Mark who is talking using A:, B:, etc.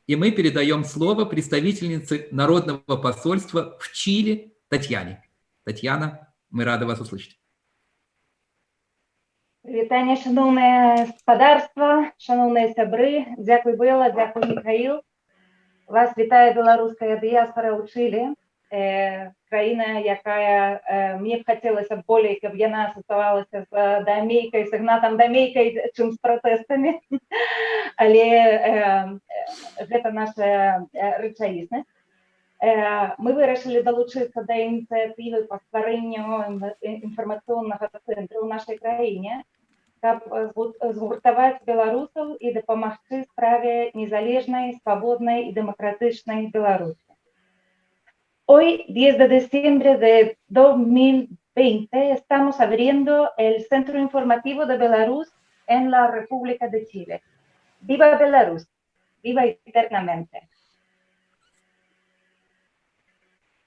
A: И мы передаем слово представительнице Народного посольства в Чили Татьяне. Татьяна, мы рады вас услышать.
B: Вітання, шановне господарство, шановні сябри, дякую, Белла, дякую, Михаил. Вас вітає беларуская дыяспора ў Чылі, краіна, якая мне б хацелася болей, каб яна асацыявалася з дамейкай, з Ігнатам дамейкай, чым з пратэстамі, але гэта наша рэчаіснасць. Мы вырашылі далучыцца да ініцыятывы па стварэнню інфармацыйнага цэнтра ў нашай краіне, каб згуртаваць беларусаў і дапамагчы справе незалежнай, свободной y democráticas Беларуси. Hoy, 10 de diciembre de 2020, estamos abriendo el Centro Informativo de Belarus en la República de Chile. ¡Viva Belarus! ¡Viva eternamente!